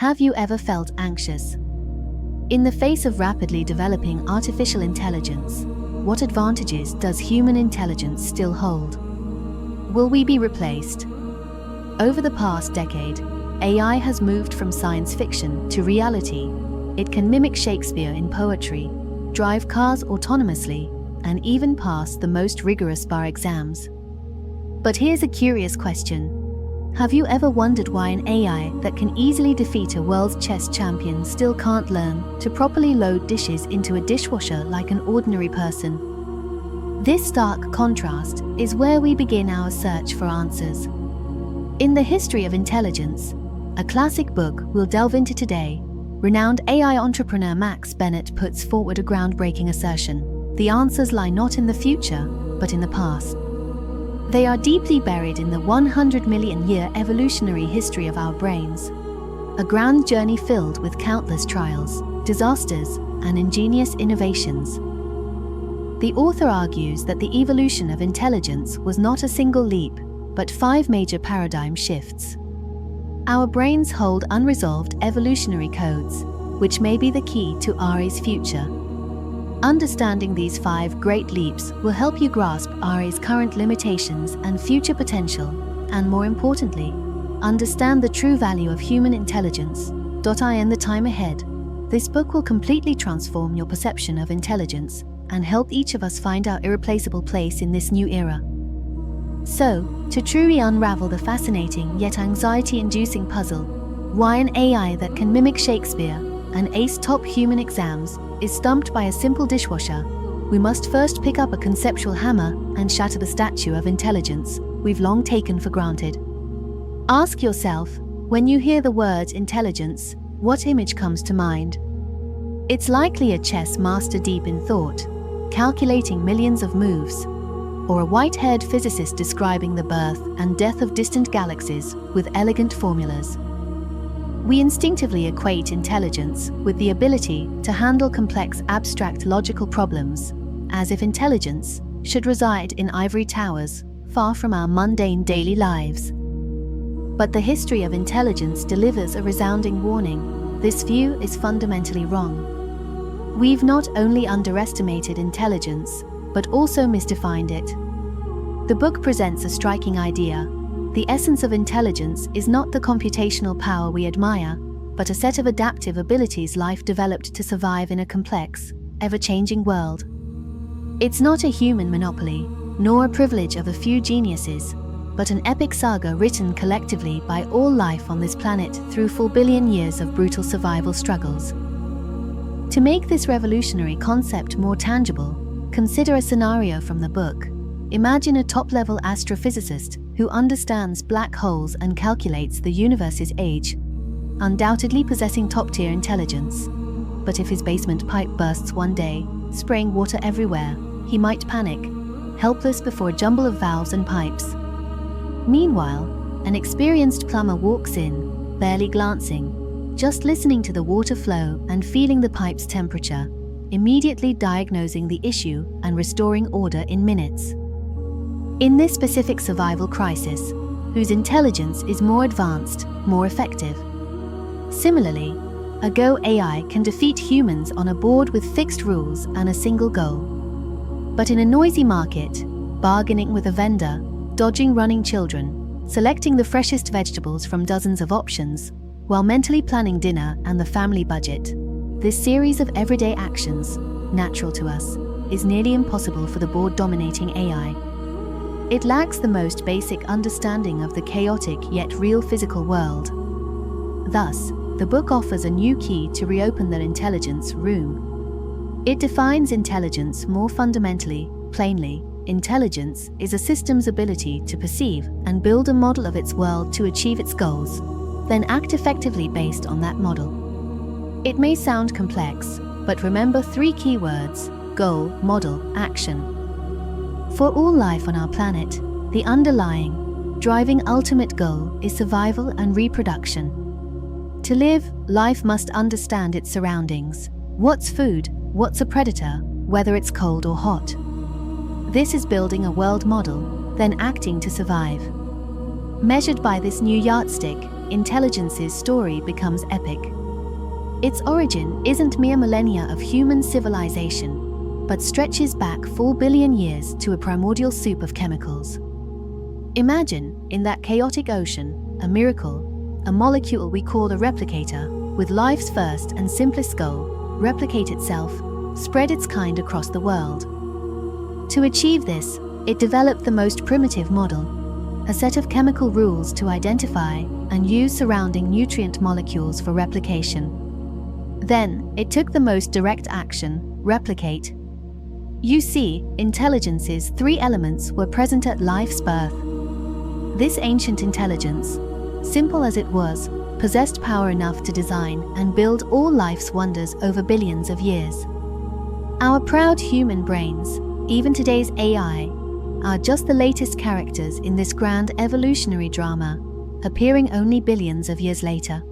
Have you ever felt anxious? In the face of rapidly developing artificial intelligence, what advantages does human intelligence still hold? Will we be replaced? Over the past decade, AI has moved from science fiction to reality. It can mimic Shakespeare in poetry, drive cars autonomously, and even pass the most rigorous bar exams. But here's a curious question. Have you ever wondered why an AI that can easily defeat a world chess champion still can't learn to properly load dishes into a dishwasher like an ordinary person? This stark contrast is where we begin our search for answers. In the history of intelligence, a classic book we'll delve into today, renowned AI entrepreneur Max Bennett puts forward a groundbreaking assertion. The answers lie not in the future, but in the past. They are deeply buried in the 100 million year evolutionary history of our brains, a grand journey filled with countless trials, disasters, and ingenious innovations. The author argues that the evolution of intelligence was not a single leap, but 5 major paradigm shifts. Our brains hold unresolved evolutionary codes, which may be the key to AI's future. Understanding these 5 great leaps will help you grasp AI's current limitations and future potential, and more importantly, understand the true value of human intelligence. In the time ahead, this book will completely transform your perception of intelligence and help each of us find our irreplaceable place in this new era. So, to truly unravel the fascinating yet anxiety-inducing puzzle, why an AI that can mimic Shakespeare and ace top human exams is stumped by a simple dishwasher, we must first pick up a conceptual hammer and shatter the statue of intelligence we've long taken for granted. Ask yourself, when you hear the word intelligence, what image comes to mind? It's likely a chess master deep in thought, calculating millions of moves, or a white-haired physicist describing the birth and death of distant galaxies with elegant formulas. We instinctively equate intelligence with the ability to handle complex abstract logical problems, as if intelligence should reside in ivory towers, far from our mundane daily lives. But the history of intelligence delivers a resounding warning. This view is fundamentally wrong. We've not only underestimated intelligence, but also misdefined it. The book presents a striking idea. The essence of intelligence is not the computational power we admire, but a set of adaptive abilities life developed to survive in a complex, ever-changing world. It's not a human monopoly, nor a privilege of a few geniuses, but an epic saga written collectively by all life on this planet through 4 billion years of brutal survival struggles. To make this revolutionary concept more tangible, consider a scenario from the book. Imagine a top-level astrophysicist who understands black holes and calculates the universe's age, undoubtedly possessing top-tier intelligence. But if his basement pipe bursts one day, spraying water everywhere, he might panic, helpless before a jumble of valves and pipes. Meanwhile, an experienced plumber walks in, barely glancing, just listening to the water flow and feeling the pipe's temperature, immediately diagnosing the issue and restoring order in minutes. In this specific survival crisis, whose intelligence is more advanced, more effective? Similarly, a Go AI can defeat humans on a board with fixed rules and a single goal. But in a noisy market, bargaining with a vendor, dodging running children, selecting the freshest vegetables from dozens of options, while mentally planning dinner and the family budget, this series of everyday actions, natural to us, is nearly impossible for the board-dominating AI. It lacks the most basic understanding of the chaotic yet real physical world. Thus, the book offers a new key to reopen that intelligence room. It defines intelligence more fundamentally, plainly. Intelligence is a system's ability to perceive and build a model of its world to achieve its goals, then act effectively based on that model. It may sound complex, but remember 3 key words: goal, model, action. For all life on our planet, the underlying, driving ultimate goal is survival and reproduction. To live, life must understand its surroundings. What's food? What's a predator? Whether it's cold or hot. This is building a world model, then acting to survive. Measured by this new yardstick, intelligence's story becomes epic. Its origin isn't mere millennia of human civilization, but stretches back 4 billion years to a primordial soup of chemicals. Imagine, in that chaotic ocean, a miracle, a molecule we call a replicator, with life's first and simplest goal: replicate itself, spread its kind across the world. To achieve this, it developed the most primitive model, a set of chemical rules to identify and use surrounding nutrient molecules for replication. Then, it took the most direct action: replicate. You see, intelligence's 3 elements were present at life's birth. This ancient intelligence, simple as it was, possessed power enough to design and build all life's wonders over billions of years. Our proud human brains, even today's AI, are just the latest characters in this grand evolutionary drama, appearing only billions of years later.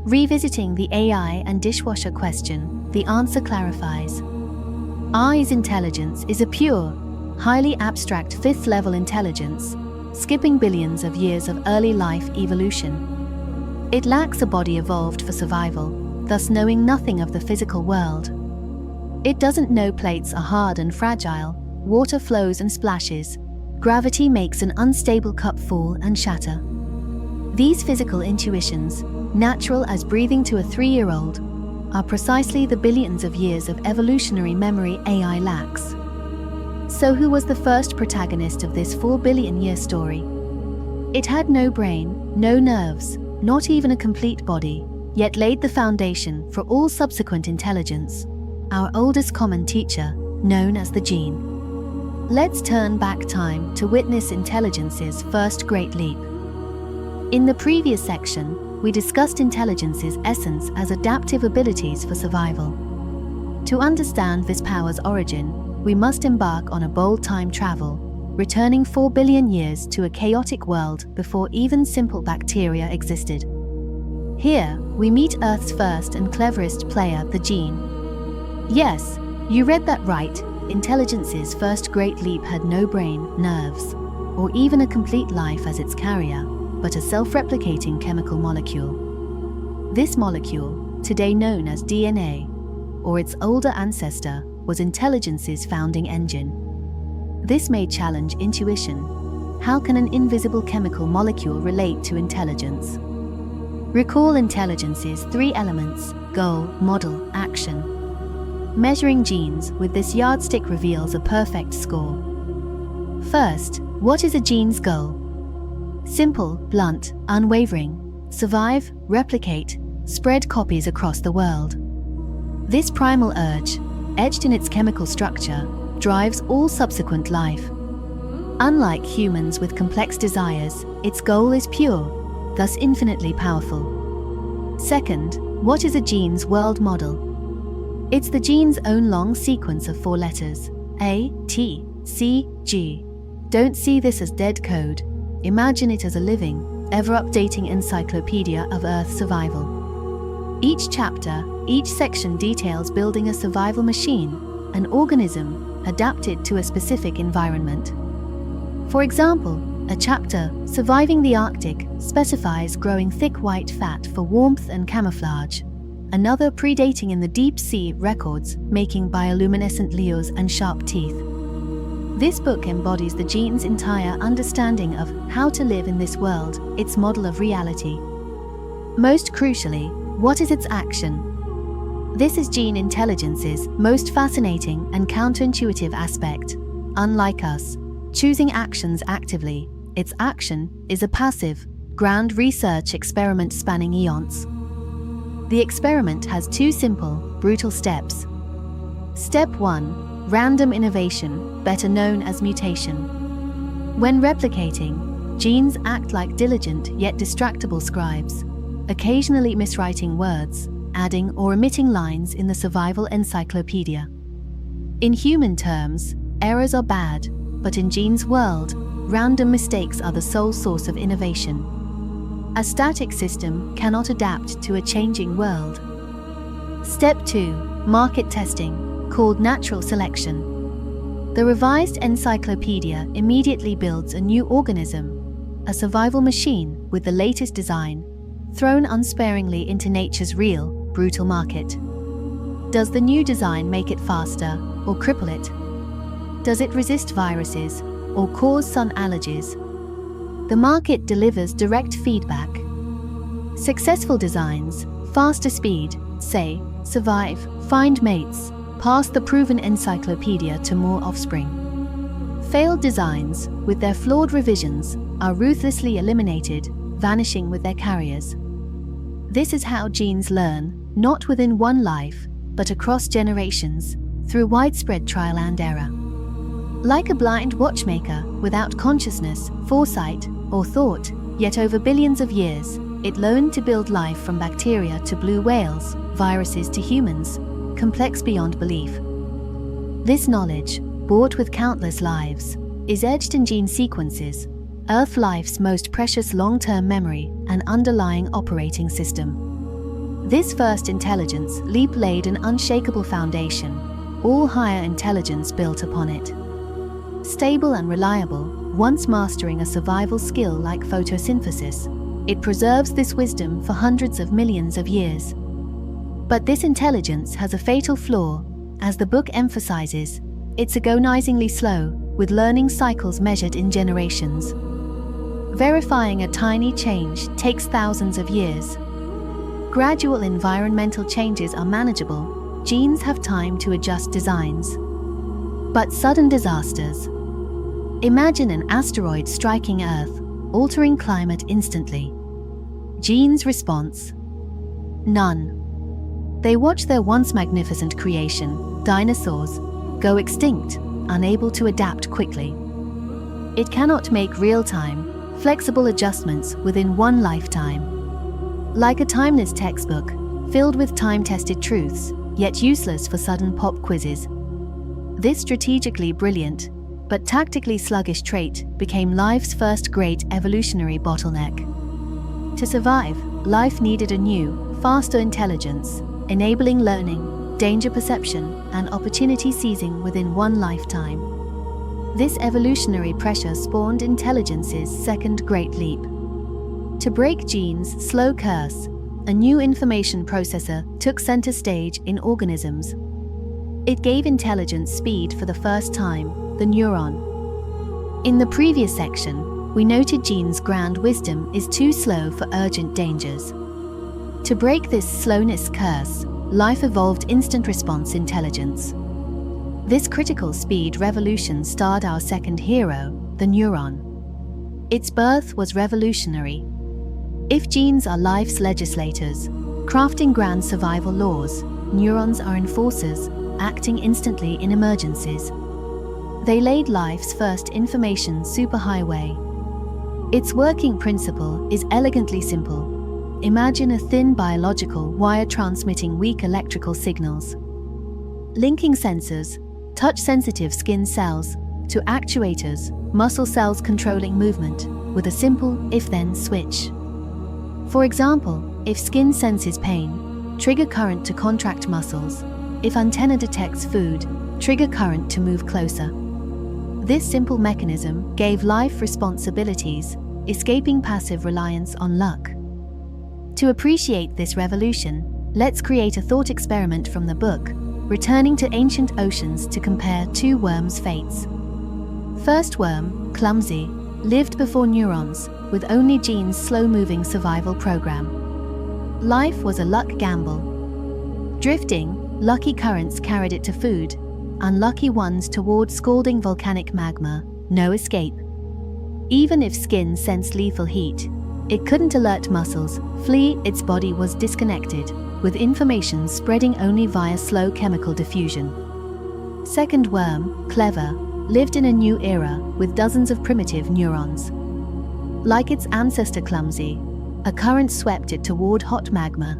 Revisiting the AI and dishwasher question, the answer clarifies. I's intelligence is a pure, highly abstract 5th-level intelligence, skipping billions of years of early life evolution. It lacks a body evolved for survival, thus knowing nothing of the physical world. It doesn't know plates are hard and fragile, water flows and splashes, gravity makes an unstable cup fall and shatter. These physical intuitions, natural as breathing to a 3-year-old, are precisely the billions of years of evolutionary memory AI lacks. So who was the first protagonist of this 4 billion year story? It had no brain, no nerves, not even a complete body, yet laid the foundation for all subsequent intelligence, our oldest common teacher, known as the gene. Let's turn back time to witness intelligence's first great leap. In the previous section, we discussed intelligence's essence as adaptive abilities for survival. To understand this power's origin, we must embark on a bold time travel, returning 4 billion years to a chaotic world before even simple bacteria existed. Here, we meet Earth's first and cleverest player, the gene. Yes, you read that right. Intelligence's first great leap had no brain, nerves, or even a complete life as its carrier, but a self-replicating chemical molecule. This molecule, today known as DNA, or its older ancestor, was intelligence's founding engine. This may challenge intuition. How can an invisible chemical molecule relate to intelligence? Recall intelligence's 3 elements: goal, model, action. Measuring genes with this yardstick reveals a perfect score. First, what is a gene's goal? Simple, blunt, unwavering: survive, replicate, spread copies across the world. This primal urge, etched in its chemical structure, drives all subsequent life. Unlike humans with complex desires, its goal is pure, thus infinitely powerful. Second, what is a gene's world model? It's the gene's own long sequence of 4 letters: A, T, C, G. Don't see this as dead code. Imagine it as a living, ever-updating encyclopedia of Earth's survival. Each chapter, each section details building a survival machine, an organism adapted to a specific environment. For example, a chapter, Surviving the Arctic, specifies growing thick white fat for warmth and camouflage. Another, Predating in the Deep Sea, records making bioluminescent lures and sharp teeth. This book embodies the gene's entire understanding of how to live in this world, its model of reality. Most crucially, what is its action? This is gene intelligence's most fascinating and counterintuitive aspect. Unlike us, choosing actions actively, its action is a passive, grand research experiment spanning eons. The experiment has 2 simple, brutal steps. Step 1. Random innovation, better known as mutation. When replicating, genes act like diligent yet distractible scribes, occasionally miswriting words, adding or omitting lines in the survival encyclopedia. In human terms, errors are bad, but in genes' world, random mistakes are the sole source of innovation. A static system cannot adapt to a changing world. Step 2. Market testing, called natural selection. The revised encyclopedia immediately builds a new organism, a survival machine, with the latest design, thrown unsparingly into nature's real, brutal market. Does the new design make it faster or cripple it? Does it resist viruses or cause sun allergies? The market delivers direct feedback. Successful designs, faster speed, say, survive, find mates, pass the proven encyclopedia to more offspring. Failed designs, with their flawed revisions, are ruthlessly eliminated, vanishing with their carriers. This is how genes learn, not within one life, but across generations, through widespread trial and error. Like a blind watchmaker, without consciousness, foresight, or thought, yet over billions of years, it learned to build life from bacteria to blue whales, viruses to humans, complex beyond belief. This knowledge, bought with countless lives, is etched in gene sequences, Earth life's most precious long-term memory and underlying operating system. This first intelligence leap laid an unshakable foundation, all higher intelligence built upon it. Stable and reliable, once mastering a survival skill like photosynthesis, it preserves this wisdom for hundreds of millions of years. But this intelligence has a fatal flaw, as the book emphasizes. It's agonizingly slow, with learning cycles measured in generations. Verifying a tiny change takes thousands of years. Gradual environmental changes are manageable, genes have time to adjust designs. But sudden disasters. Imagine an asteroid striking Earth, altering climate instantly. Genes' response? None. They watch their once magnificent creation, dinosaurs, go extinct, unable to adapt quickly. It cannot make real-time, flexible adjustments within one lifetime. Like a timeless textbook, filled with time-tested truths, yet useless for sudden pop quizzes. This strategically brilliant, but tactically sluggish trait became life's first great evolutionary bottleneck. To survive, life needed a new, faster intelligence, enabling learning, danger perception, and opportunity seizing within one lifetime. This evolutionary pressure spawned intelligence's second great leap. To break genes' slow curse, a new information processor took center stage in organisms. It gave intelligence speed for the first time, the neuron. In the previous section, we noted genes' grand wisdom is too slow for urgent dangers. To break this slowness curse, life evolved instant response intelligence. This critical speed revolution starred our second hero, the neuron. Its birth was revolutionary. If genes are life's legislators, crafting grand survival laws, neurons are enforcers, acting instantly in emergencies. They laid life's first information superhighway. Its working principle is elegantly simple. Imagine a thin biological wire transmitting weak electrical signals. Linking sensors, touch-sensitive skin cells, to actuators, muscle cells controlling movement, with a simple if-then switch. For example, if skin senses pain, trigger current to contract muscles. If antenna detects food, trigger current to move closer. This simple mechanism gave life responsibilities, escaping passive reliance on luck. To appreciate this revolution, let's create a thought experiment from the book, returning to ancient oceans to compare two worms' fates. First worm, clumsy, lived before neurons, with only genes' slow-moving survival program. Life was a luck gamble. Drifting, lucky currents carried it to food, unlucky ones toward scalding volcanic magma, no escape. Even if skin sensed lethal heat, it couldn't alert muscles, flee, its body was disconnected, with information spreading only via slow chemical diffusion. Second worm, clever, lived in a new era with dozens of primitive neurons. Like its ancestor clumsy, a current swept it toward hot magma.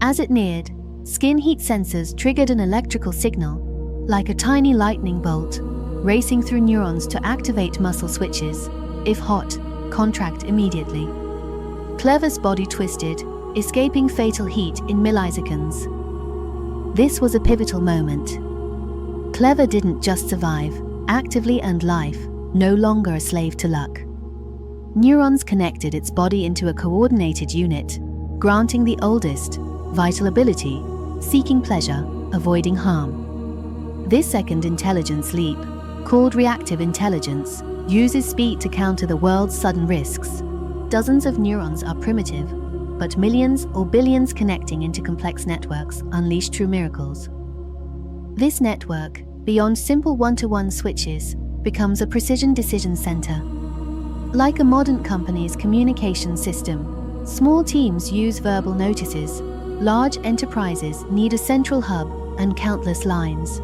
As it neared, skin heat sensors triggered an electrical signal, like a tiny lightning bolt, racing through neurons to activate muscle switches. If hot, contract immediately. Clever's body twisted, escaping fatal heat in milliseconds. This was a pivotal moment. Clever didn't just survive, actively earned life, no longer a slave to luck. neurons connected its body into a coordinated unit, granting the oldest, vital ability, seeking pleasure, avoiding harm. This second intelligence leap, called reactive intelligence, uses speed to counter the world's sudden risks. Dozens of neurons are primitive, but millions or billions connecting into complex networks unleash true miracles. This network, beyond simple one-to-one switches, becomes a precision decision center. Like a modern company's communication system, small teams use verbal notices. Large enterprises need a central hub and countless lines.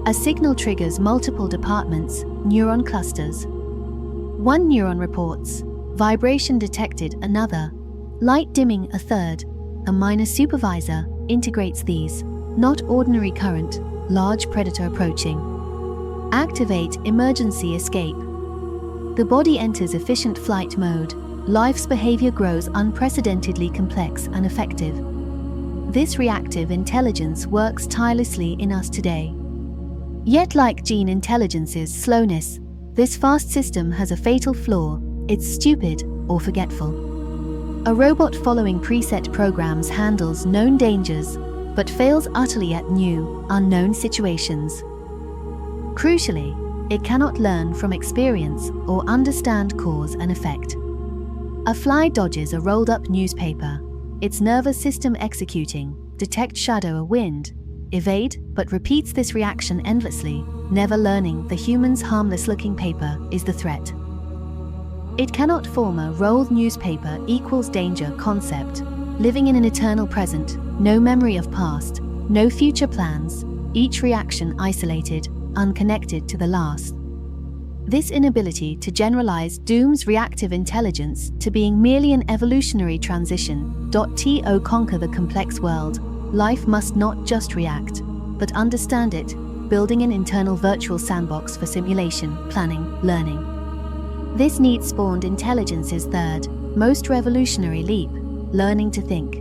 A signal triggers multiple departments, neuron clusters. One neuron reports, vibration detected another, light dimming a third. A minor supervisor integrates these, not ordinary current, large predator approaching. Activate emergency escape. The body enters efficient flight mode. Life's behavior grows unprecedentedly complex and effective. This reactive intelligence works tirelessly in us today. Yet, like gene intelligence's slowness, this fast system has a fatal flaw: it's stupid or forgetful. A robot following preset programs handles known dangers, but fails utterly at new, unknown situations. Crucially, it cannot learn from experience or understand cause and effect. A fly dodges a rolled-up newspaper, its nervous system executing, detect shadow a wind, evade, but repeats this reaction endlessly, never learning the human's harmless-looking paper is the threat. It cannot form a rolled newspaper equals danger concept, living in an eternal present, no memory of past, no future plans, each reaction isolated, unconnected to the last. This inability to generalize dooms reactive intelligence to being merely an evolutionary transition. To conquer the complex world, life must not just react, but understand it, building an internal virtual sandbox for simulation, planning, learning. This need spawned intelligence's third, most revolutionary leap, learning to think.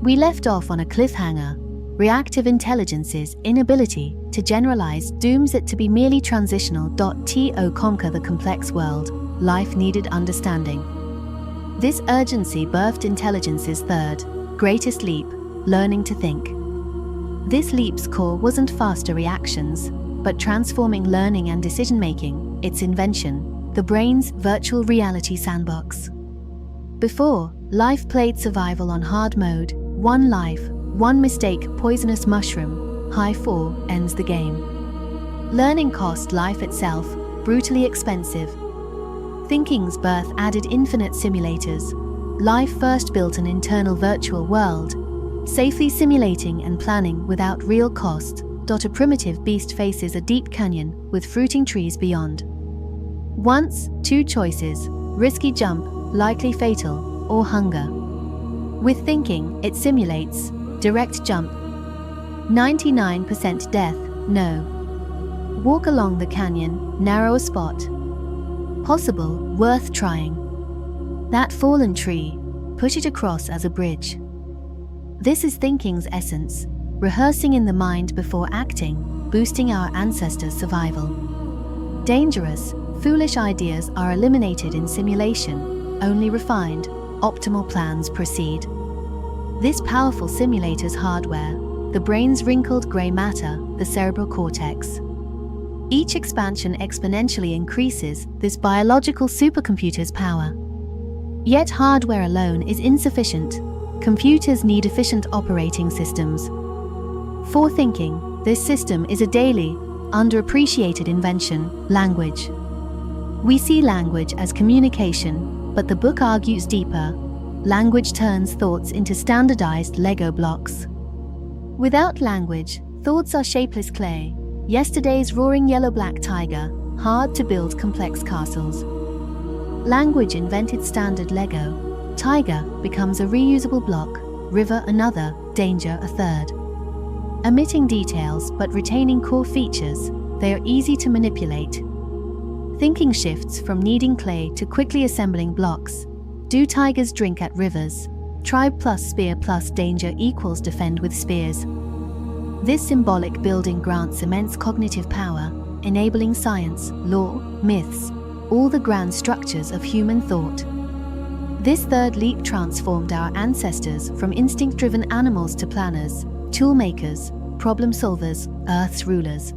We left off on a cliffhanger. Reactive intelligence's inability to generalize dooms it to be merely transitional. To conquer the complex world, life needed understanding. This urgency birthed intelligence's third, greatest leap, learning to think. This leap's core wasn't faster reactions, but transforming learning and decision-making, its invention, the brain's virtual reality sandbox. Before, life played survival on hard mode, one life, one mistake, poisonous mushroom, high 4 ends the game. Learning cost life itself, brutally expensive. Thinking's birth added infinite simulators. Life first built an internal virtual world, safely simulating and planning without real cost. A primitive beast faces a deep canyon with fruiting trees beyond. Once, two choices: risky jump, likely fatal, or hunger. With thinking, it simulates direct jump, 99% death, no. Walk along the canyon, narrow a spot. Possible, worth trying. That fallen tree, push it across as a bridge. This is thinking's essence, rehearsing in the mind before acting, boosting our ancestors' survival. Dangerous, foolish ideas are eliminated in simulation, only refined, optimal plans proceed. This powerful simulator's hardware, the brain's wrinkled gray matter, the cerebral cortex. Each expansion exponentially increases this biological supercomputer's power. Yet hardware alone is insufficient. Computers need efficient operating systems. For thinking, this system is a daily, underappreciated invention: language. We see language as communication, but the book argues deeper. Language turns thoughts into standardized Lego blocks. Without language, thoughts are shapeless clay. Yesterday's roaring yellow-black tiger, hard to build complex castles. Language invented standard Lego. Tiger becomes a reusable block, river another, danger a third. Omitting details but retaining core features, they are easy to manipulate. Thinking shifts from needing clay to quickly assembling blocks. Do tigers drink at rivers? Tribe plus spear plus danger equals defend with spears. This symbolic building grants immense cognitive power, enabling science, law, myths, all the grand structures of human thought. This third leap transformed our ancestors from instinct-driven animals to planners, tool-makers, problem-solvers, Earth's rulers.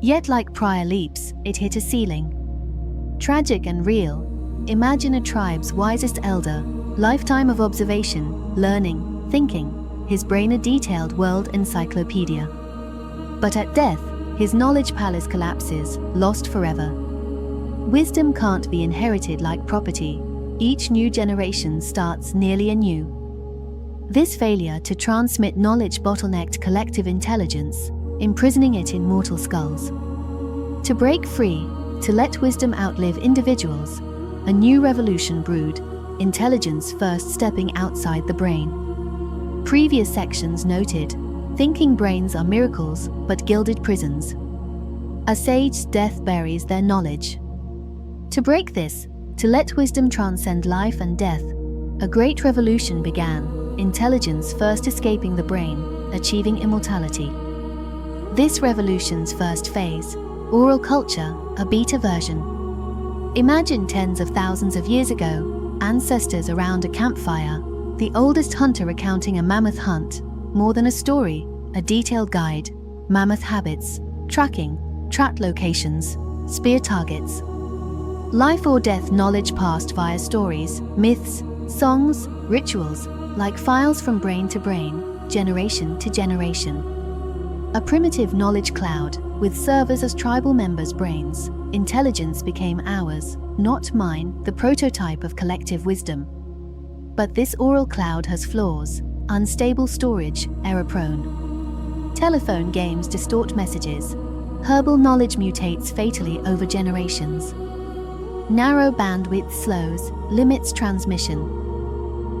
Yet like prior leaps, it hit a ceiling. Tragic and real, imagine a tribe's wisest elder, lifetime of observation, learning, thinking, his brain a detailed world encyclopedia. But at death, his knowledge palace collapses, lost forever. Wisdom can't be inherited like property. Each new generation starts nearly anew. This failure to transmit knowledge bottlenecked collective intelligence, imprisoning it in mortal skulls. To break free, to let wisdom outlive individuals, a new revolution brewed, intelligence first stepping outside the brain. Previous sections noted, thinking brains are miracles but gilded prisons. A sage's death buries their knowledge. To break this, to let wisdom transcend life and death, a great revolution began, intelligence first escaping the brain, achieving immortality. This revolution's first phase, oral culture, a beta version. Imagine tens of thousands of years ago, ancestors around a campfire, the oldest hunter recounting a mammoth hunt, more than a story, a detailed guide, mammoth habits, tracking, track locations, spear targets. Life or death knowledge passed via stories, myths, songs, rituals, like files from brain to brain, generation to generation. A primitive knowledge cloud, with servers as tribal members' brains, intelligence became ours, not mine, the prototype of collective wisdom. But this oral cloud has flaws, unstable storage, error-prone. Telephone games distort messages. Herbal knowledge mutates fatally over generations. Narrow bandwidth slows, limits transmission.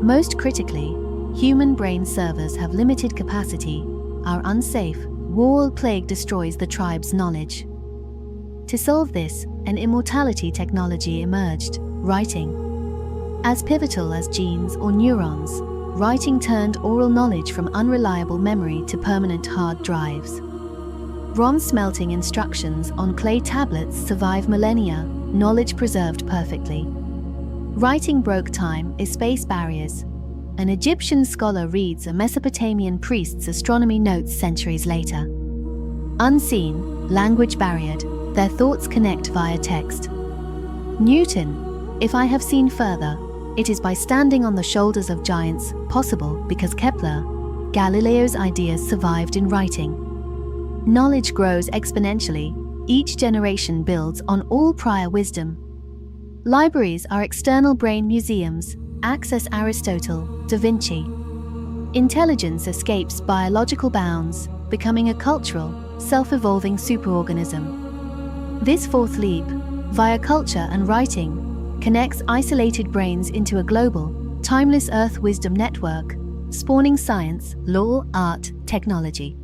Most critically, human brain servers have limited capacity, are unsafe, war plague destroys the tribe's knowledge. To solve this, an immortality technology emerged, writing. As pivotal as genes or neurons, writing turned oral knowledge from unreliable memory to permanent hard drives. Bronze smelting instructions on clay tablets survive millennia, knowledge preserved perfectly. Writing broke time, space barriers. An Egyptian scholar reads a Mesopotamian priest's astronomy notes centuries later. Unseen, language barriered, their thoughts connect via text. Newton, if I have seen further, it is by standing on the shoulders of giants, possible because Kepler, Galileo's ideas survived in writing. Knowledge grows exponentially, each generation builds on all prior wisdom. Libraries are external brain museums, access Aristotle, Da Vinci. Intelligence escapes biological bounds, becoming a cultural, self-evolving superorganism. This fourth leap, via culture and writing, connects isolated brains into a global, timeless Earth wisdom network, spawning science, law, art, technology.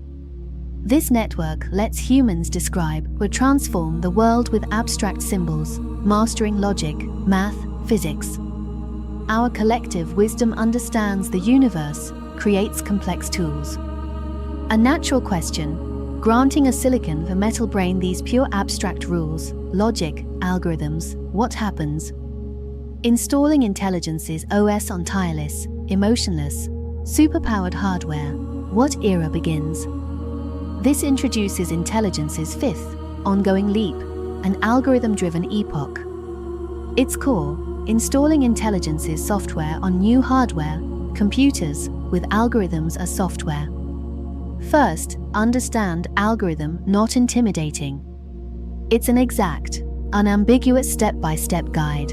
This network lets humans describe or transform the world with abstract symbols, mastering logic, math, physics. Our collective wisdom understands the universe, creates complex tools. A natural question, granting a silicon for metal brain these pure abstract rules, logic, algorithms, what happens? Installing intelligence's OS on tireless, emotionless, superpowered hardware, what era begins? This introduces intelligence's fifth, ongoing leap, an algorithm-driven epoch. Its core, installing intelligence's software on new hardware, computers, with algorithms as software. First, understand algorithm not intimidating. It's an exact, unambiguous step-by-step guide.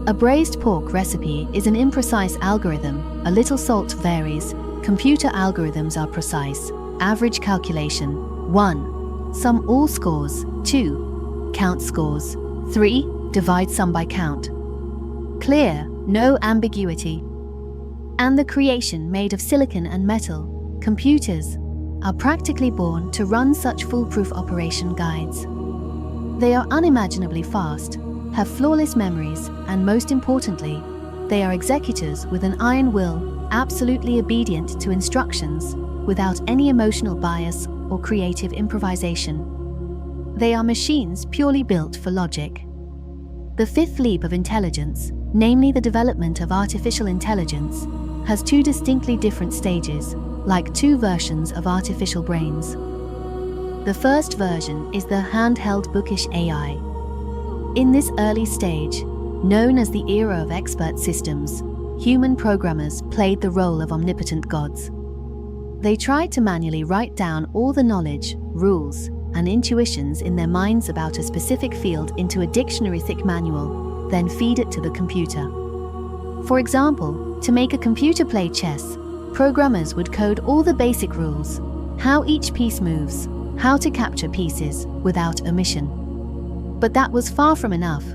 A braised pork recipe is an imprecise algorithm, a little salt varies, computer algorithms are precise. Average calculation, 1. Sum all scores, 2. Count scores, 3. Divide sum by count. Clear, no ambiguity. And the creation made of silicon and metal, computers, are practically born to run such foolproof operation guides. They are unimaginably fast, have flawless memories, and most importantly, they are executors with an iron will, absolutely obedient to instructions, without any emotional bias or creative improvisation. They are machines purely built for logic. The fifth leap of intelligence, namely the development of artificial intelligence, has two distinctly different stages, like two versions of artificial brains. The first version is the handheld bookish AI. In this early stage, known as the era of expert systems, human programmers played the role of omnipotent gods. They tried to manually write down all the knowledge, rules, and intuitions in their minds about a specific field into a dictionary-thick manual, then feed it to the computer. For example, to make a computer play chess, programmers would code all the basic rules, how each piece moves, how to capture pieces without omission. But that was far from enough.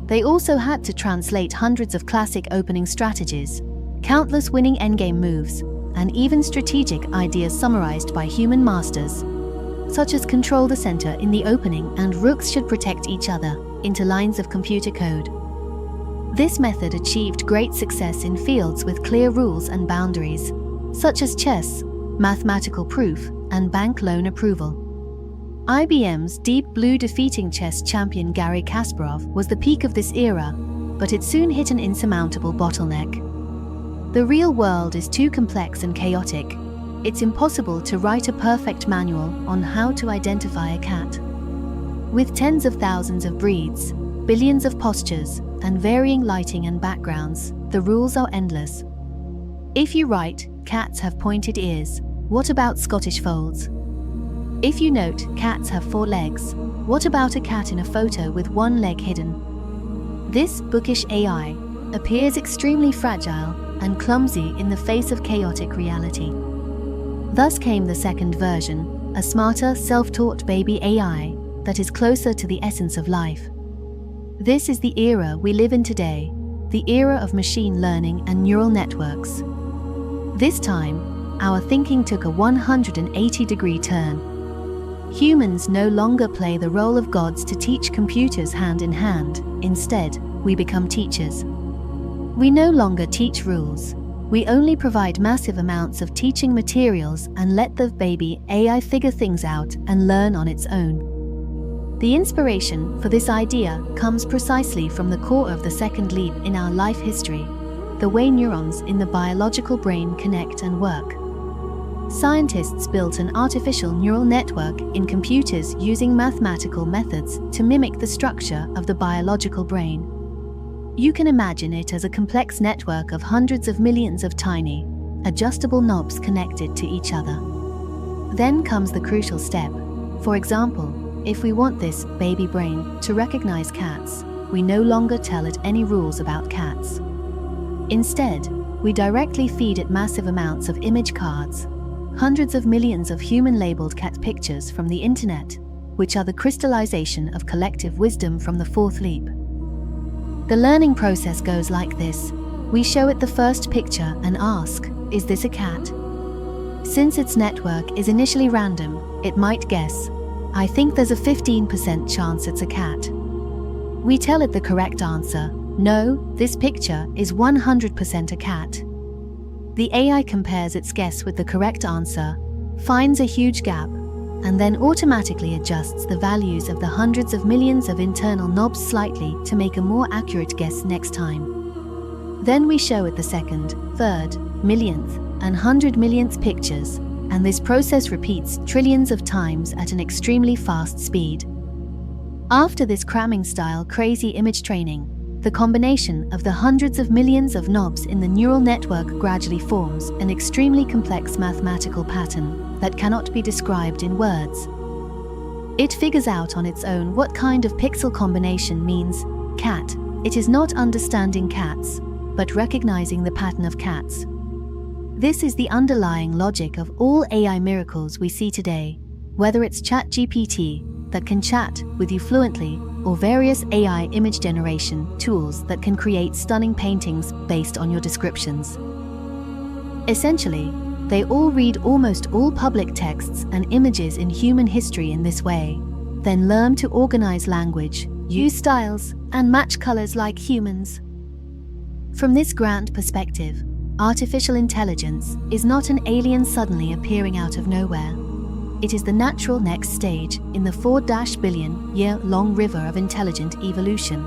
They also had to translate hundreds of classic opening strategies, countless winning endgame moves, and even strategic ideas summarized by human masters, such as control the center in the opening and rooks should protect each other, into lines of computer code. This method achieved great success in fields with clear rules and boundaries, such as chess, mathematical proof, and bank loan approval. IBM's Deep Blue defeating chess champion Garry Kasparov was the peak of this era, but it soon hit an insurmountable bottleneck. The real world is too complex and chaotic. It's impossible to write a perfect manual on how to identify a cat. With tens of thousands of breeds, billions of postures, and varying lighting and backgrounds, the rules are endless. If you write, cats have pointed ears, what about Scottish folds? If you note, cats have 4 legs, what about a cat in a photo with 1 leg hidden? This bookish AI appears extremely fragile and clumsy in the face of chaotic reality. Thus came the second version, a smarter, self-taught baby AI that is closer to the essence of life. This is the era we live in today, the era of machine learning and neural networks. This time, our thinking took a 180-degree turn. Humans no longer play the role of gods to teach computers hand in hand. Instead, we become teachers. We no longer teach rules. We only provide massive amounts of teaching materials and let the baby AI figure things out and learn on its own. The inspiration for this idea comes precisely from the core of the second leap in our life history, the way neurons in the biological brain connect and work. Scientists built an artificial neural network in computers using mathematical methods to mimic the structure of the biological brain. You can imagine it as a complex network of hundreds of millions of tiny, adjustable knobs connected to each other. Then comes the crucial step. For example, if we want this baby brain to recognize cats, we no longer tell it any rules about cats. Instead, we directly feed it massive amounts of image cards, hundreds of millions of human-labeled cat pictures from the internet, which are the crystallization of collective wisdom from the fourth leap. The learning process goes like this. We show it the first picture and ask, is this a cat? Since its network is initially random, it might guess, I think there's a 15% chance it's a cat. We tell it the correct answer, no, this picture is 100% a cat. The AI compares its guess with the correct answer, finds a huge gap, and then automatically adjusts the values of the hundreds of millions of internal knobs slightly to make a more accurate guess next time. Then we show it the second, third, millionth, and 100 millionth pictures, and this process repeats trillions of times at an extremely fast speed. After this cramming-style crazy image training, the combination of the hundreds of millions of knobs in the neural network gradually forms an extremely complex mathematical pattern that cannot be described in words. It figures out on its own what kind of pixel combination means cat. It is not understanding cats, but recognizing the pattern of cats. This is the underlying logic of all AI miracles we see today, whether it's ChatGPT that can chat with you fluently, or various AI image generation tools that can create stunning paintings based on your descriptions. Essentially, they all read almost all public texts and images in human history in this way, then learn to organize language, use styles, and match colors like humans. From this grand perspective, artificial intelligence is not an alien suddenly appearing out of nowhere. It is the natural next stage in the 4-billion-year-long river of intelligent evolution.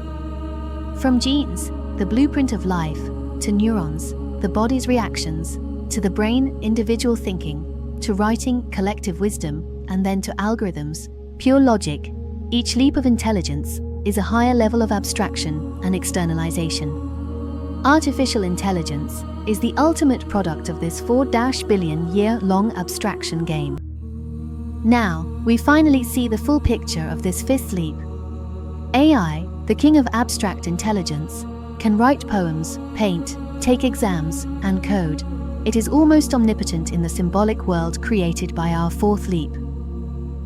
From genes, the blueprint of life, to neurons, the body's reactions, to the brain, individual thinking, to writing, collective wisdom, and then to algorithms, pure logic, each leap of intelligence is a higher level of abstraction and externalization. Artificial intelligence is the ultimate product of this 4-billion-year-long abstraction game. Now, we finally see the full picture of this fifth leap. AI, the king of abstract intelligence, can write poems, paint, take exams, and code. It is almost omnipotent in the symbolic world created by our fourth leap.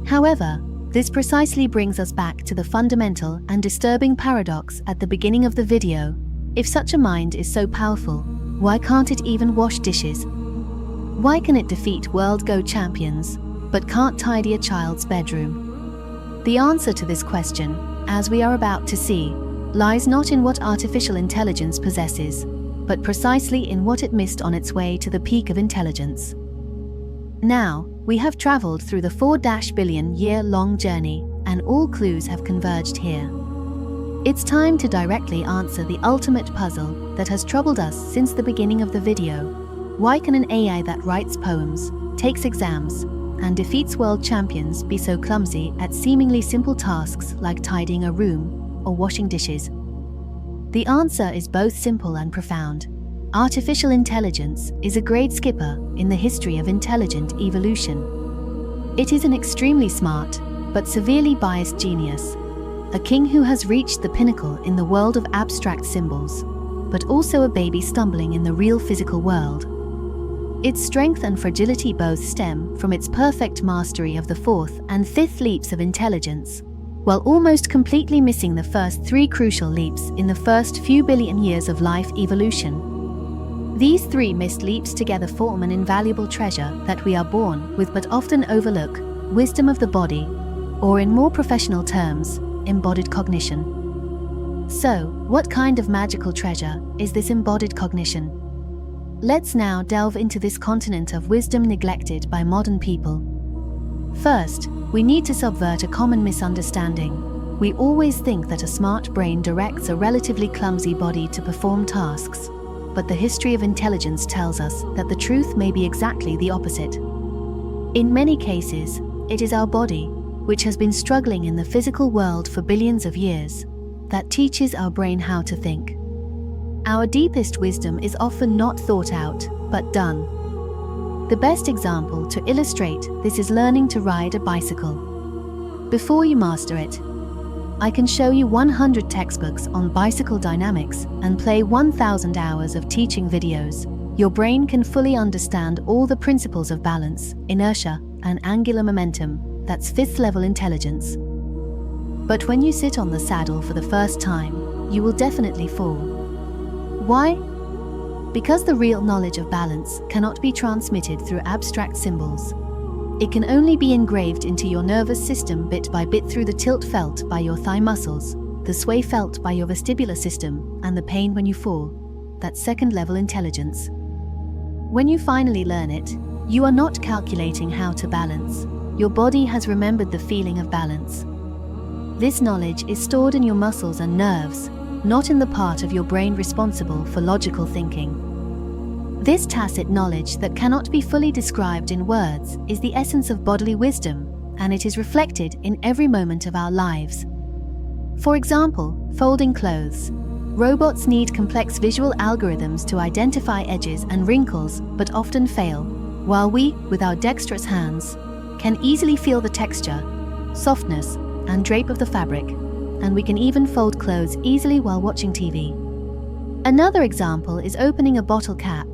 However, this precisely brings us back to the fundamental and disturbing paradox at the beginning of the video. If such a mind is so powerful, why can't it even wash dishes? Why can it defeat World Go champions, but can't tidy a child's bedroom? The answer to this question, as we are about to see, lies not in what artificial intelligence possesses, but precisely in what it missed on its way to the peak of intelligence. Now, we have traveled through the 4-billion-year-long journey, and all clues have converged here. It's time to directly answer the ultimate puzzle that has troubled us since the beginning of the video. Why can an AI that writes poems, takes exams, and defeats world champions be so clumsy at seemingly simple tasks like tidying a room or washing dishes? The answer is both simple and profound. Artificial intelligence is a great skipper in the history of intelligent evolution. It is an extremely smart, but severely biased genius, a king who has reached the pinnacle in the world of abstract symbols, but also a baby stumbling in the real physical world. Its strength and fragility both stem from its perfect mastery of the fourth and fifth leaps of intelligence, while almost completely missing the first three crucial leaps in the first few billion years of life evolution. These three missed leaps together form an invaluable treasure that we are born with but often overlook: wisdom of the body, or in more professional terms, embodied cognition. So, what kind of magical treasure is this embodied cognition? Let's now delve into this continent of wisdom neglected by modern people. First, we need to subvert a common misunderstanding. We always think that a smart brain directs a relatively clumsy body to perform tasks. But the history of intelligence tells us that the truth may be exactly the opposite. In many cases, it is our body, which has been struggling in the physical world for billions of years, that teaches our brain how to think. Our deepest wisdom is often not thought out, but done. The best example to illustrate this is learning to ride a bicycle. Before you master it, I can show you 100 textbooks on bicycle dynamics and play 1,000 hours of teaching videos. Your brain can fully understand all the principles of balance, inertia, and angular momentum. That's fifth level intelligence. But when you sit on the saddle for the first time, you will definitely fall. Why? Because the real knowledge of balance cannot be transmitted through abstract symbols. It can only be engraved into your nervous system bit by bit through the tilt felt by your thigh muscles, the sway felt by your vestibular system, and the pain when you fall. That's second-level intelligence. When you finally learn it, you are not calculating how to balance. Your body has remembered the feeling of balance. This knowledge is stored in your muscles and nerves, not in the part of your brain responsible for logical thinking. This tacit knowledge that cannot be fully described in words is the essence of bodily wisdom, and it is reflected in every moment of our lives. For example, folding clothes. Robots need complex visual algorithms to identify edges and wrinkles, but often fail, while we, with our dexterous hands, can easily feel the texture, softness, and drape of the fabric, and we can even fold clothes easily while watching TV. Another example is opening a bottle cap.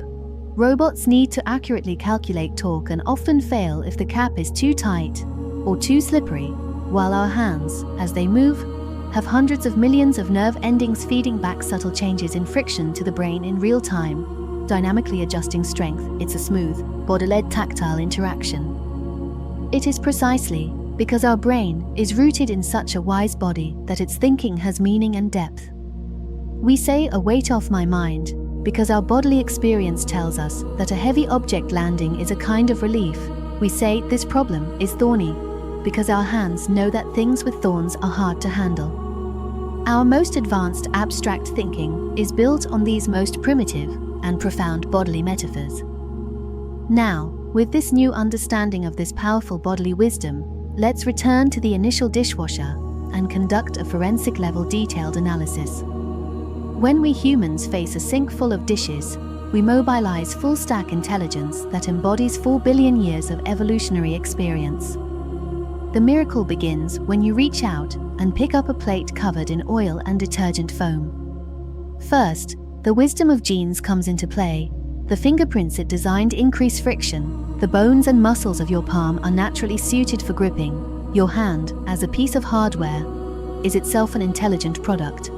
Robots need to accurately calculate torque and often fail if the cap is too tight or too slippery, while our hands, as they move, have hundreds of millions of nerve endings feeding back subtle changes in friction to the brain in real time, dynamically adjusting strength. It's a smooth, body-led tactile interaction. It is precisely because our brain is rooted in such a wise body that its thinking has meaning and depth. We say a weight off my mind because our bodily experience tells us that a heavy object landing is a kind of relief. We say this problem is thorny because our hands know that things with thorns are hard to handle. Our most advanced abstract thinking is built on these most primitive and profound bodily metaphors. Now, with this new understanding of this powerful bodily wisdom, let's return to the initial dishwasher and conduct a forensic-level detailed analysis. When we humans face a sink full of dishes, we mobilize full-stack intelligence that embodies 4 billion years of evolutionary experience. The miracle begins when you reach out and pick up a plate covered in oil and detergent foam. First, the wisdom of genes comes into play. The fingerprints it designed increase friction. The bones and muscles of your palm are naturally suited for gripping. Your hand, as a piece of hardware, is itself an intelligent product.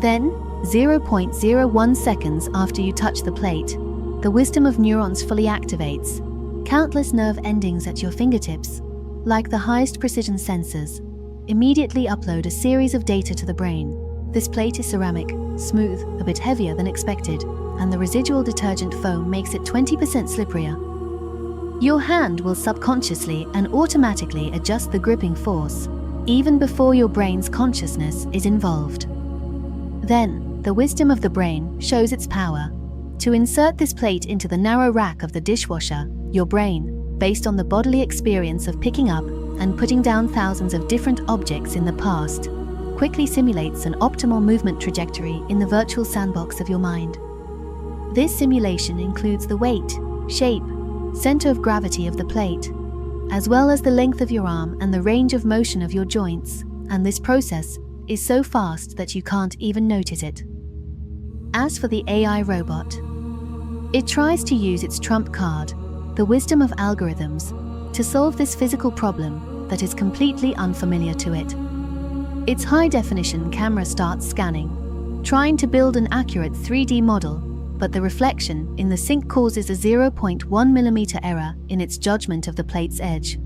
Then, 0.01 seconds after you touch the plate, the wisdom of neurons fully activates. Countless nerve endings at your fingertips, like the highest precision sensors, immediately upload a series of data to the brain. This plate is ceramic, smooth, a bit heavier than expected, and the residual detergent foam makes it 20% slipperier. Your hand will subconsciously and automatically adjust the gripping force, even before your brain's consciousness is involved. Then, the wisdom of the brain shows its power. To insert this plate into the narrow rack of the dishwasher, your brain, based on the bodily experience of picking up and putting down thousands of different objects in the past, quickly simulates an optimal movement trajectory in the virtual sandbox of your mind. This simulation includes the weight, shape, center of gravity of the plate, as well as the length of your arm and the range of motion of your joints, and this process is so fast that you can't even notice it. As for the AI robot, it tries to use its trump card, the wisdom of algorithms, to solve this physical problem that is completely unfamiliar to it. Its high-definition camera starts scanning, trying to build an accurate 3D model, but the reflection in the sink causes a 0.1 mm error in its judgment of the plate's edge.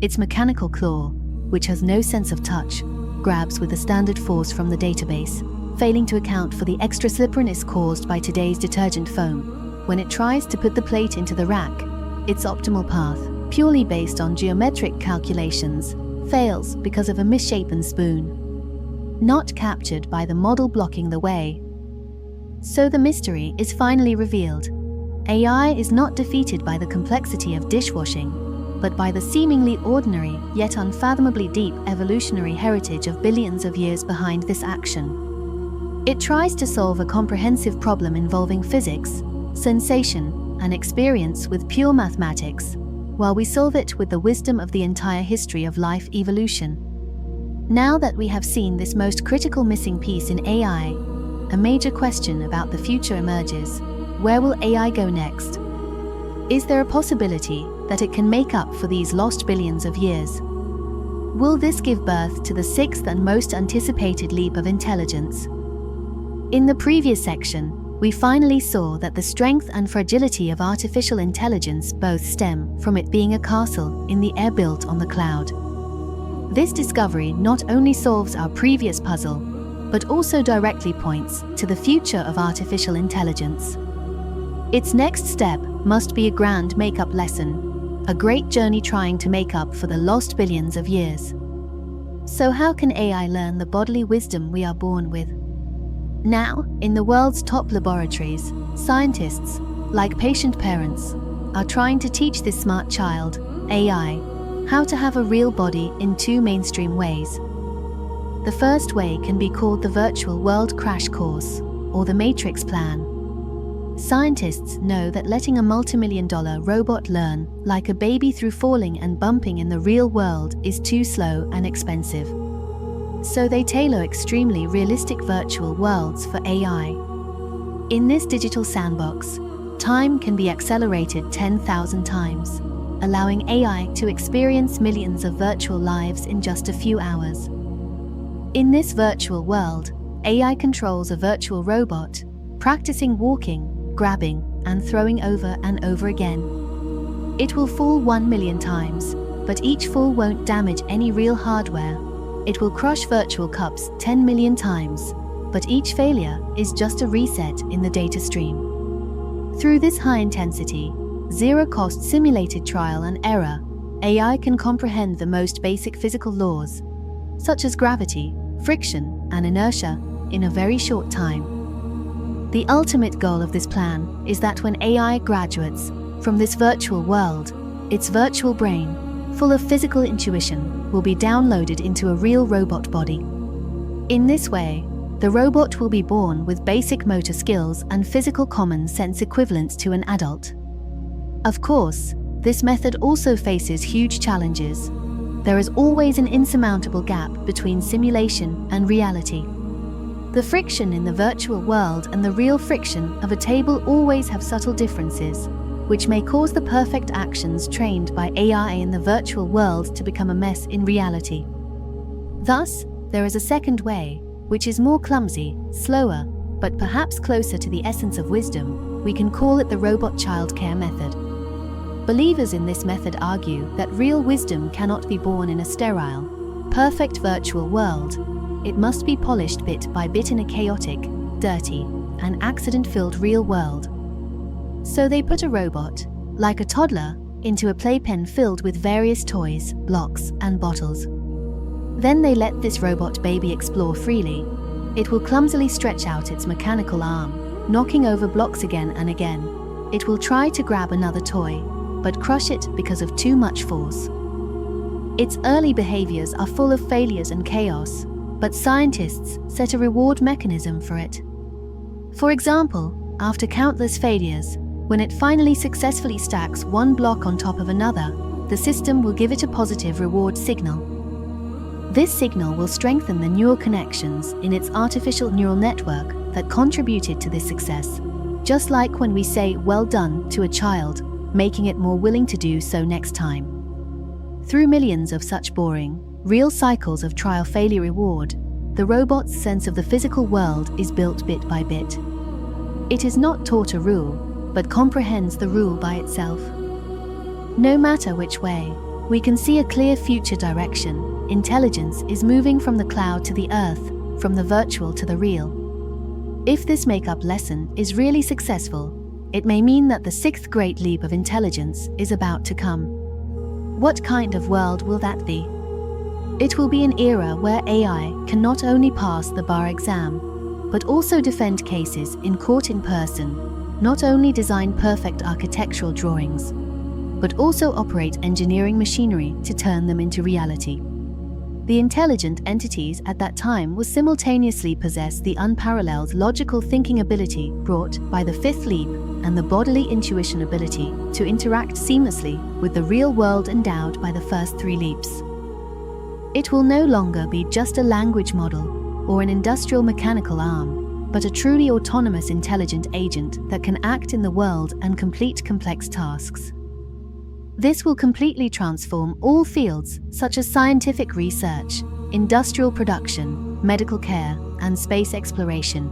Its mechanical claw, which has no sense of touch, grabs with the standard force from the database, failing to account for the extra slipperiness caused by today's detergent foam. When it tries to put the plate into the rack, its optimal path, purely based on geometric calculations, fails because of a misshapen spoon, not captured by the model blocking the way. So the mystery is finally revealed. AI is not defeated by the complexity of dishwashing, but by the seemingly ordinary yet unfathomably deep evolutionary heritage of billions of years behind this action. It tries to solve a comprehensive problem involving physics, sensation, and experience with pure mathematics, while we solve it with the wisdom of the entire history of life evolution. Now that we have seen this most critical missing piece in AI, a major question about the future emerges. Where will AI go next? Is there a possibility that it can make up for these lost billions of years? Will this give birth to the sixth and most anticipated leap of intelligence? In the previous section, we finally saw that the strength and fragility of artificial intelligence both stem from it being a castle in the air built on the cloud. This discovery not only solves our previous puzzle, but also directly points to the future of artificial intelligence. Its next step must be a grand make-up lesson, a great journey trying to make up for the lost billions of years. So how can AI learn the bodily wisdom we are born with? Now, in the world's top laboratories, scientists, like patient parents, are trying to teach this smart child, AI, how to have a real body in two mainstream ways. The first way can be called the virtual world crash course, or the Matrix plan. Scientists know that letting a multimillion-dollar robot learn like a baby through falling and bumping in the real world is too slow and expensive. So they tailor extremely realistic virtual worlds for AI. In this digital sandbox, time can be accelerated 10,000 times, allowing AI to experience millions of virtual lives in just a few hours. In this virtual world, AI controls a virtual robot, practicing walking, grabbing, and throwing over and over again. It will fall 1 million times, but each fall won't damage any real hardware. It will crush virtual cups 10 million times, but each failure is just a reset in the data stream. Through this high-intensity, zero-cost simulated trial and error, AI can comprehend the most basic physical laws, such as gravity, friction, and inertia in a very short time. The ultimate goal of this plan is that when AI graduates from this virtual world, its virtual brain, full of physical intuition, will be downloaded into a real robot body. In this way, the robot will be born with basic motor skills and physical common sense equivalents to an adult. Of course, this method also faces huge challenges. There is always an insurmountable gap between simulation and reality. The friction in the virtual world and the real friction of a table always have subtle differences, which may cause the perfect actions trained by AI in the virtual world to become a mess in reality. Thus, there is a second way, which is more clumsy, slower, but perhaps closer to the essence of wisdom. We can call it the robot childcare method. Believers in this method argue that real wisdom cannot be born in a sterile, perfect virtual world. It must be polished bit by bit in a chaotic, dirty, and accident-filled real world. So they put a robot, like a toddler, into a playpen filled with various toys, blocks, and bottles. Then they let this robot baby explore freely. It will clumsily stretch out its mechanical arm, knocking over blocks again and again. It will try to grab another toy, but crush it because of too much force. Its early behaviors are full of failures and chaos, but scientists set a reward mechanism for it. For example, after countless failures, when it finally successfully stacks one block on top of another, the system will give it a positive reward signal. This signal will strengthen the neural connections in its artificial neural network that contributed to this success, just like when we say "well done" to a child, making it more willing to do so next time. Through millions of such boring, real cycles of trial-failure reward, the robot's sense of the physical world is built bit by bit. It is not taught a rule, but comprehends the rule by itself. No matter which way, we can see a clear future direction. Intelligence is moving from the cloud to the earth, from the virtual to the real. If this make-up lesson is really successful, it may mean that the sixth great leap of intelligence is about to come. What kind of world will that be? It will be an era where AI can not only pass the bar exam, but also defend cases in court in person, not only design perfect architectural drawings, but also operate engineering machinery to turn them into reality. The intelligent entities at that time will simultaneously possess the unparalleled logical thinking ability brought by the fifth leap and the bodily intuition ability to interact seamlessly with the real world endowed by the first three leaps. It will no longer be just a language model or an industrial mechanical arm, but a truly autonomous intelligent agent that can act in the world and complete complex tasks. This will completely transform all fields such as scientific research, industrial production, medical care, and space exploration.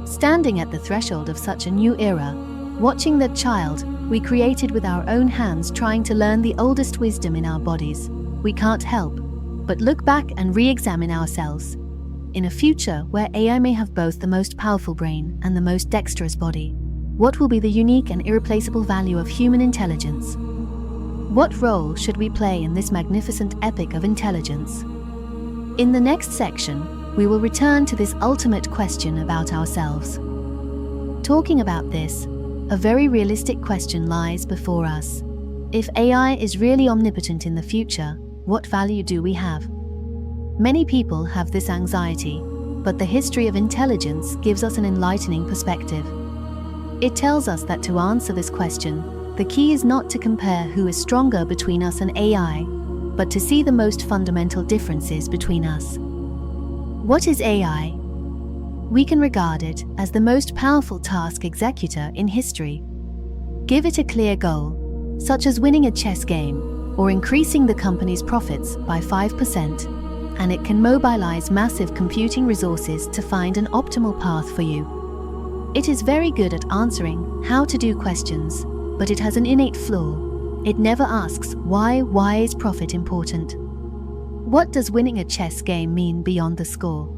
Standing at the threshold of such a new era, watching the child we created with our own hands trying to learn the oldest wisdom in our bodies, we can't help but look back and re-examine ourselves. In a future where AI may have both the most powerful brain and the most dexterous body, what will be the unique and irreplaceable value of human intelligence? What role should we play in this magnificent epic of intelligence? In the next section, we will return to this ultimate question about ourselves. Talking about this, a very realistic question lies before us. If AI is really omnipotent in the future, what value do we have? Many people have this anxiety, but the history of intelligence gives us an enlightening perspective. It tells us that to answer this question, the key is not to compare who is stronger between us and AI, but to see the most fundamental differences between us. What is AI? We can regard it as the most powerful task executor in history. Give it a clear goal, such as winning a chess game or increasing the company's profits by 5%, and it can mobilize massive computing resources to find an optimal path for you. It is very good at answering how to do questions, but it has an innate flaw. It never asks why is profit important? What does winning a chess game mean beyond the score?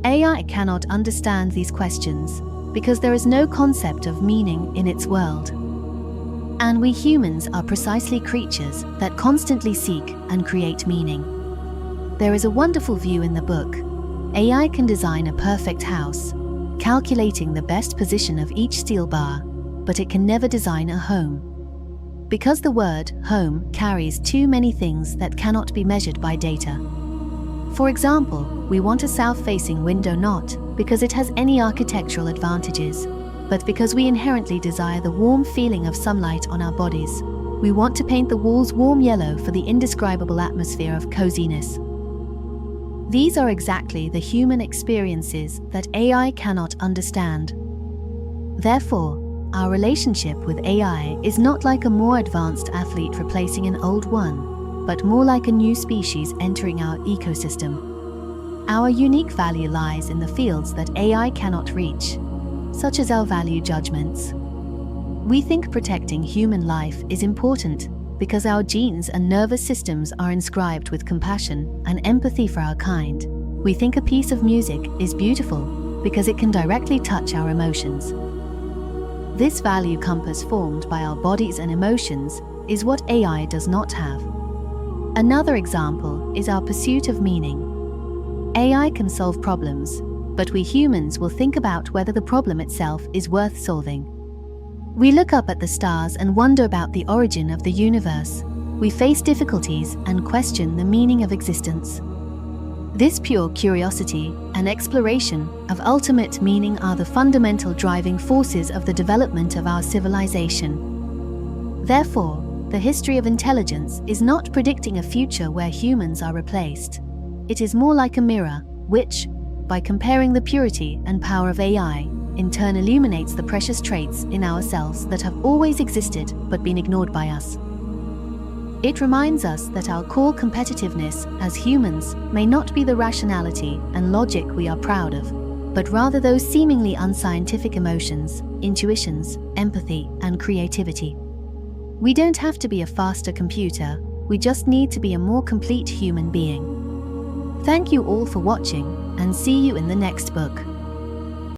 AI cannot understand these questions because there is no concept of meaning in its world. And we humans are precisely creatures that constantly seek and create meaning. There is a wonderful view in the book, AI can design a perfect house, calculating the best position of each steel bar, but it can never design a home. Because the word home carries too many things that cannot be measured by data. For example, we want a south-facing window not because it has any architectural advantages, but because we inherently desire the warm feeling of sunlight on our bodies. We want to paint the walls warm yellow for the indescribable atmosphere of coziness. These are exactly the human experiences that AI cannot understand. Therefore, our relationship with AI is not like a more advanced athlete replacing an old one, but more like a new species entering our ecosystem. Our unique value lies in the fields that AI cannot reach, such as our value judgments. We think protecting human life is important because our genes and nervous systems are inscribed with compassion and empathy for our kind. We think a piece of music is beautiful because it can directly touch our emotions. This value compass formed by our bodies and emotions is what AI does not have. Another example is our pursuit of meaning. AI can solve problems, but we humans will think about whether the problem itself is worth solving. We look up at the stars and wonder about the origin of the universe. We face difficulties and question the meaning of existence. This pure curiosity and exploration of ultimate meaning are the fundamental driving forces of the development of our civilization. Therefore, the history of intelligence is not predicting a future where humans are replaced. It is more like a mirror, which, by comparing the purity and power of AI, in turn illuminates the precious traits in ourselves that have always existed but been ignored by us. It reminds us that our core competitiveness as humans may not be the rationality and logic we are proud of, but rather those seemingly unscientific emotions, intuitions, empathy, and creativity. We don't have to be a faster computer, we just need to be a more complete human being. Thank you all for watching, and see you in the next book.